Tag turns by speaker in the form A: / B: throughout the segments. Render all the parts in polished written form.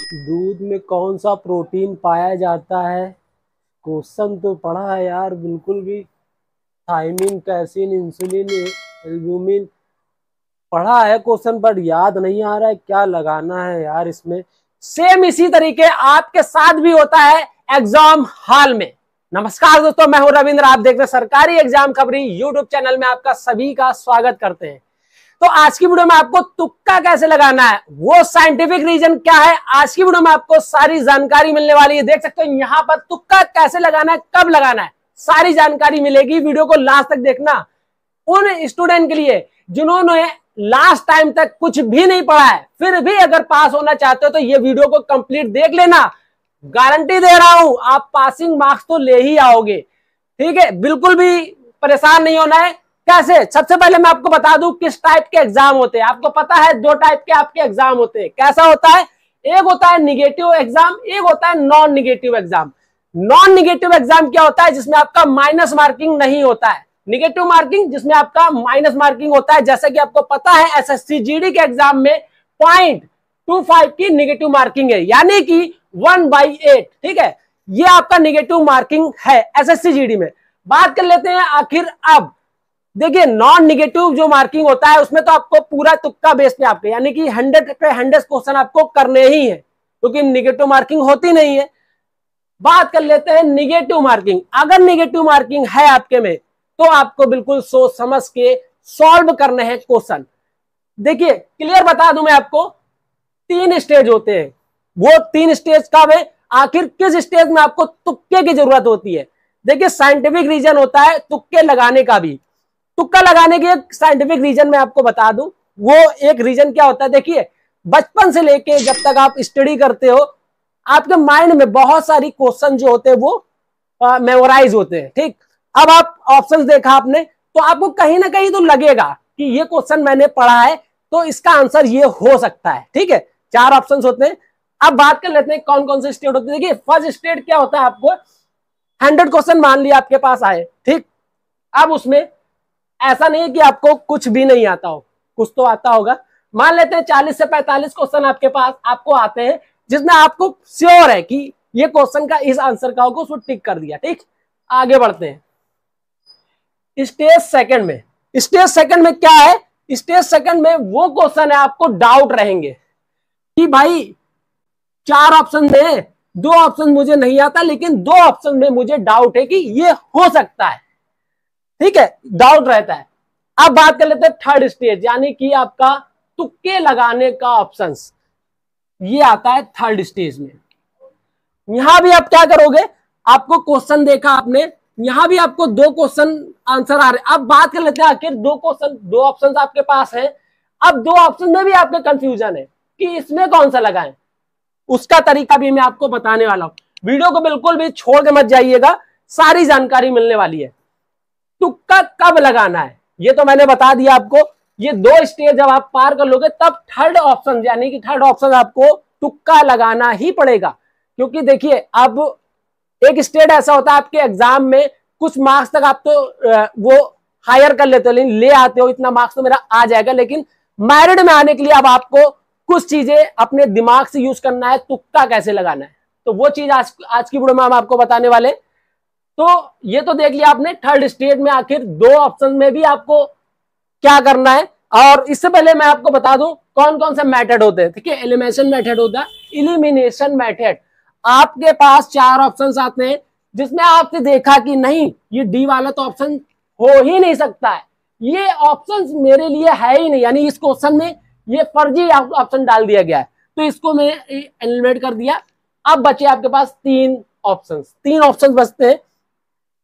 A: दूध में कौन सा प्रोटीन पाया जाता है? क्वेश्चन तो पढ़ा है यार, बिल्कुल भी। थायमिन, कैसीन, इंसुलिन, एल्ब्यूमिन पढ़ा है क्वेश्चन, पर याद नहीं आ रहा है क्या लगाना है यार इसमें। सेम इसी तरीके आपके साथ भी होता है एग्जाम हॉल में। नमस्कार दोस्तों, मैं हूं रविंद्र, आप देख रहे हैं सरकारी एग्जाम खबरी यूट्यूब चैनल में। आपका सभी का स्वागत करते हैं। तो आज की वीडियो में आपको तुक्का कैसे लगाना है, वो साइंटिफिक रीजन क्या है, आज की वीडियो में आपको सारी जानकारी मिलने वाली है। देख सकते हो यहाँ पर तुक्का कैसे लगाना है, कब लगाना है, सारी जानकारी मिलेगी। वीडियो को लास्ट तक देखना। उन स्टूडेंट के लिए जिन्होंने लास्ट टाइम तक कुछ भी नहीं पढ़ा है, फिर भी अगर पास होना चाहते हो तो ये वीडियो को कंप्लीट देख लेना। गारंटी दे रहा हूं, आप पासिंग मार्क्स तो ले ही आओगे। ठीक है, बिल्कुल भी परेशान नहीं होना है। कैसे? सबसे पहले मैं आपको बता दूं किस टाइप के एग्जाम होते हैं। आपको पता है दो टाइप के आपके एग्जाम होते हैं। कैसा होता है? एक होता है निगेटिव एग्जाम, एक होता है non negative exam. Non negative exam क्या होता है? जिसमें आपका माइनस मार्किंग नहीं होता है। निगेटिव मार्किंग जिसमें आपका माइनस मार्किंग होता है। जैसा कि आपको पता है एसएससी जीडी के एग्जाम में 0.25 की निगेटिव मार्किंग है, यानी कि 1/8। ठीक है, ये आपका निगेटिव मार्किंग है एसएससी जीडी में। बात कर लेते हैं आखिर अब देखिए नॉन निगेटिव जो मार्किंग होता है उसमें तो आपको पूरा तुक्का बेस पे आपके, यानी कि 100 पे 100 क्वेश्चन आपको करने ही है, क्योंकि निगेटिव मार्किंग होती नहीं है। बात कर लेते हैं निगेटिव मार्किंग। अगर निगेटिव मार्किंग है आपके में तो आपको बिल्कुल सोच समझ के सॉल्व करने हैं क्वेश्चन। देखिए क्लियर बता दूं मैं आपको, 3 स्टेज होते हैं। वो 3 स्टेज कब है, आखिर किस स्टेज में आपको तुक्के की जरूरत होती है। देखिए साइंटिफिक रीजन होता है तुक्के लगाने का भी। तुक्का लगाने के एक साइंटिफिक रीजन मैं आपको बता दूं। वो एक रीजन क्या होता है, देखिए बचपन से लेके जब तक आप स्टडी करते हो, आपके माइंड में बहुत सारी क्वेश्चन जो होते हैं वो मेमोराइज होते हैं। ठीक, अब आप ऑप्शंस देखा आपने तो आपको कहीं ना कहीं तो लगेगा कि ये क्वेश्चन मैंने पढ़ा है तो इसका आंसर ये हो सकता है। ठीक है, 4 ऑप्शंस होते हैं। अब बात कर लेते हैं कौन कौन से स्टेट होते हैं। देखिए फर्स्ट स्टेट क्या होता है, आपको 100 क्वेश्चन मान लिया आपके पास आए। ठीक, अब उसमें ऐसा नहीं है कि आपको कुछ भी नहीं आता हो, कुछ तो आता होगा। मान लेते हैं 40 से 45 क्वेश्चन आपके पास आपको आते हैं, जिसमें आपको श्योर है कि ये क्वेश्चन का इस आंसर का होगा, उसको टिक कर दिया। ठीक, आगे बढ़ते हैं स्टेज सेकंड में। स्टेज सेकंड में क्या है? स्टेज सेकंड में वो क्वेश्चन है आपको डाउट रहेंगे कि भाई 4 ऑप्शन में 2 ऑप्शन मुझे नहीं आता, लेकिन 2 ऑप्शन में मुझे डाउट है कि ये हो सकता है। ठीक है, डाउट रहता है। अब बात कर लेते हैं थर्ड स्टेज, यानी कि आपका तुक्के लगाने का ऑप्शंस, ये आता है थर्ड स्टेज में। यहां भी आप क्या करोगे, आपको क्वेश्चन देखा आपने, यहां भी आपको 2 क्वेश्चन आंसर आ रहे। अब बात कर लेते हैं आखिर 2 क्वेश्चन 2 ऑप्शन आपके पास है। अब 2 ऑप्शन में भी आपके कंफ्यूजन है कि इसमें कौन सा लगाएं। उसका तरीका भी मैं आपको बताने वाला हूं। वीडियो को बिल्कुल भी छोड़ के मत जाइएगा, सारी जानकारी मिलने वाली है। तुक्का कब लगाना है ये तो मैंने बता दिया आपको। ये 2 स्टेज जब आप पार कर लोगे तब थर्ड ऑप्शन, यानी कि थर्ड ऑप्शन आपको तुक्का लगाना ही पड़ेगा। क्योंकि देखिए अब एक स्टेज ऐसा होता है आपके एग्जाम में, कुछ मार्क्स तक आप तो वो हायर कर लेते हो, लेकिन ले आते हो इतना मार्क्स तो मेरा आ जाएगा, लेकिन मैरिट में आने के लिए अब आपको कुछ चीजें अपने दिमाग से यूज करना है, तुक्का कैसे लगाना है। तो वो चीज आज की वीडियो में हम आपको बताने वाले। तो ये तो देख लिया आपने थर्ड स्टेज में आखिर 2 ऑप्शन में भी आपको क्या करना है। और इससे पहले मैं आपको बता दूं कौन कौन से मेथड होते हैं। ठीक है, एलिमिनेशन मेथड होता है, इलिमिनेशन मेथड। आपके पास 4 ऑप्शंस आते हैं, जिसमें आपने देखा कि नहीं ये डी वाला तो ऑप्शन हो ही नहीं सकता है, ये ऑप्शन मेरे लिए है ही नहीं, यानी इस क्वेश्चन में ये फर्जी ऑप्शन डाल दिया गया है, तो इसको मैं एलिमिनेट कर दिया। अब बचे आपके पास 3 ऑप्शन बचते हैं।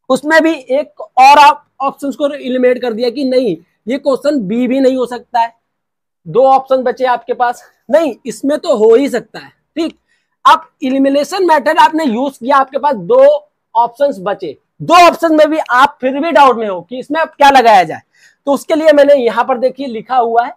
A: उसमें भी एक और ऑप्शंस को एलिमिनेट कर दिया कि नहीं ये क्वेश्चन बी भी नहीं हो सकता है। 2 ऑप्शन बचे आपके पास, नहीं इसमें तो हो ही सकता है। ठीक, अब इलिमिनेशन मेथड आपने यूज किया, आपके पास 2 ऑप्शंस बचे। 2 ऑप्शन में भी आप फिर भी डाउट में हो कि इसमें अब क्या लगाया जाए, तो उसके लिए मैंने यहां पर देखिए लिखा हुआ है,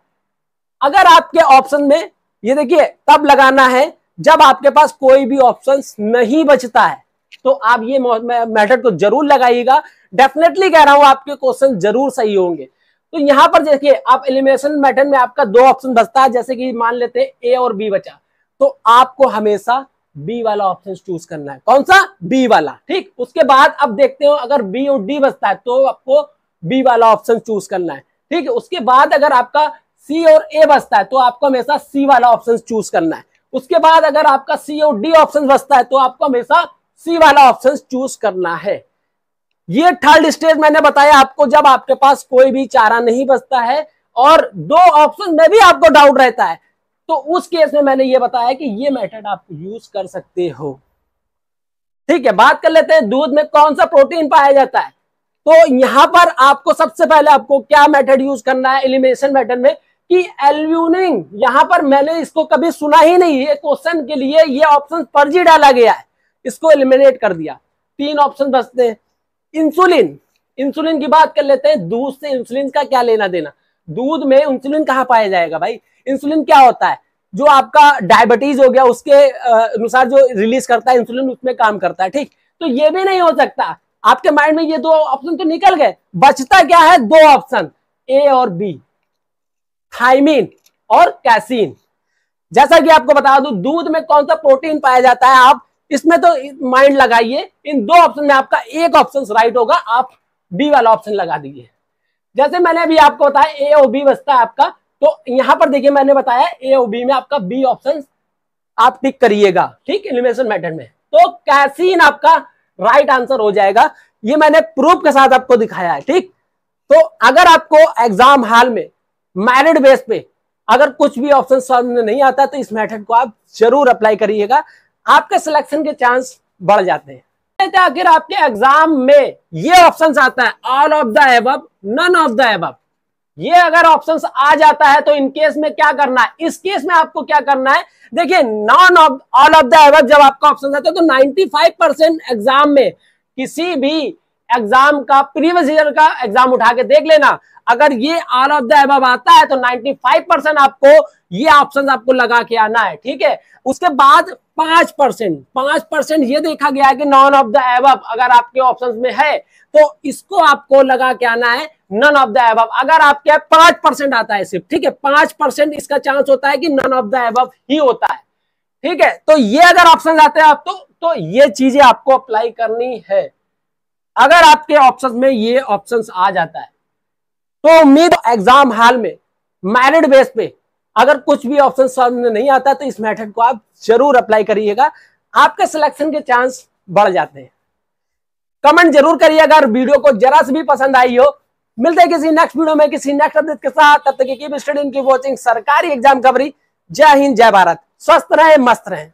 A: अगर आपके ऑप्शन में ये देखिए तब लगाना है जब आपके पास कोई भी ऑप्शन नहीं बचता है, तो आप ये मेथड को जरूर लगाइएगा। डेफिनेटली कह रहा हूं आपके क्वेश्चन जरूर सही होंगे। तो यहां पर देखिए आप एलिमिनेशन मेथड में आपका 2 ऑप्शन बचता है, जैसे कि मान लेते हैं ए और बी बचा, तो आपको हमेशा बी वाला ऑप्शन चूज करना है। कौन सा? बी वाला। ठीक, उसके बाद अब देखते हो अगर बी और डी बचता है तो आपको बी वाला ऑप्शन चूज करना है। ठीक है, उसके बाद अगर आपका सी और ए बचता है तो आपको हमेशा सी वाला ऑप्शन चूज करना है। उसके बाद अगर आपका सी और डी ऑप्शन बचता है तो आपको हमेशा सी वाला ऑप्शन चूज करना है। ये थर्ड स्टेज मैंने बताया आपको, जब आपके पास कोई भी चारा नहीं बचता है और दो ऑप्शन में भी आपको डाउट रहता है, तो उस केस में मैंने ये बताया कि ये मेथड आप यूज कर सकते हो। ठीक है, बात कर लेते हैं दूध में कौन सा प्रोटीन पाया जाता है। तो यहां पर आपको सबसे पहले आपको क्या मेथड यूज करना है एलिमिनेशन मेथड में, कि एल्ब्यूमिन। यहां पर मैंने इसको कभी सुना ही नहीं है, क्वेश्चन के लिए ये ऑप्शन फर्जी डाला गया है, इसको एलिमिनेट कर दिया। 3 ऑप्शन बचते हैं। इंसुलिन, इंसुलिन की बात कर लेते हैं। दूध से इंसुलिन का क्या लेना देना? दूध में इंसुलिन कहां पाया जाएगा भाई? इंसुलिन क्या होता है? जो आपका डायबिटीज हो गया उसके अनुसार जो रिलीज करता है इंसुलिन, उसमें काम करता है। ठीक, तो ये भी नहीं हो सकता। आपके माइंड में ये 2 ऑप्शन तो निकल गए, बचता क्या है? 2 ऑप्शन, ए और बी, थायमिन और कैसीन। जैसा कि आपको बता दूं दूध में कौन सा प्रोटीन पाया जाता है, आप इसमें तो माइंड लगाइए। इन 2 ऑप्शन में आपका एक ऑप्शन राइट होगा, आप बी वाला ऑप्शन लगा दीजिए। जैसे मैंने अभी आपको बताया ए और बी बचता है आपका, तो यहां पर देखिए मैंने बताया ए और बी में आपका बी ऑप्शन आप टिक करिएगा। ठीक, एलिमिनेशन मेथड में। तो कैसीन आपका राइट आंसर हो जाएगा। ये मैंने प्रूफ के साथ आपको दिखाया है। ठीक, तो अगर आपको एग्जाम हॉल में मेरिट बेस पे अगर कुछ भी ऑप्शन समझ नहीं आता तो इस मेथड को आप जरूर अप्लाई करिएगा, आपके सिलेक्शन के चांस बढ़ जाते हैं। आखिर आपके एग्जाम में ये ऑप्शंस आता है all of the above, none of the above. ये अगर ऑप्शंस आ जाता है तो इन केस में क्या करना है? इस केस में आपको क्या करना है? देखिए none of all of the above जब आपका ऑप्शन आता है तो 95% एग्जाम में, किसी भी एग्जाम का प्रीवियस ईयर का एग्जाम उठा के देख लेना, अगर ये ऑल ऑफ द एबव आता है तो 95% आपको ये ऑप्शन आपको लगा के आना है। ठीक है, उसके बाद 5% ये देखा गया है कि नॉन ऑफ द एबव अगर आपके ऑप्शंस में है तो इसको आपको लगा के आना है नन ऑफ द एबव। अगर आपके 5% आता है सिर्फ, ठीक है, 5% इसका चांस होता है कि नन ऑफ द एबव ही होता है। ठीक है, तो ये अगर ऑप्शन आते हैं आप तो ये चीजें आपको अप्लाई करनी है। अगर आपके ऑप्शन में ये ऑप्शन आ जाता है तो उम्मीद एग्जाम हॉल में मेरिट बेस पे अगर कुछ भी ऑप्शन समझ नहीं आता तो इस मेथड को आप जरूर अप्लाई करिएगा, आपके सिलेक्शन के चांस बढ़ जाते हैं। कमेंट जरूर करिएगा अगर वीडियो को जरा से भी पसंद आई हो। मिलते हैं किसी नेक्स्ट वीडियो में किसी नेक्स्ट अपडेट के साथ, तब तक कीप स्टडीइंग, कीप वॉचिंग सरकारी एग्जाम कवरेज। जय हिंद, जय भारत, स्वस्थ रहें, मस्त रहें।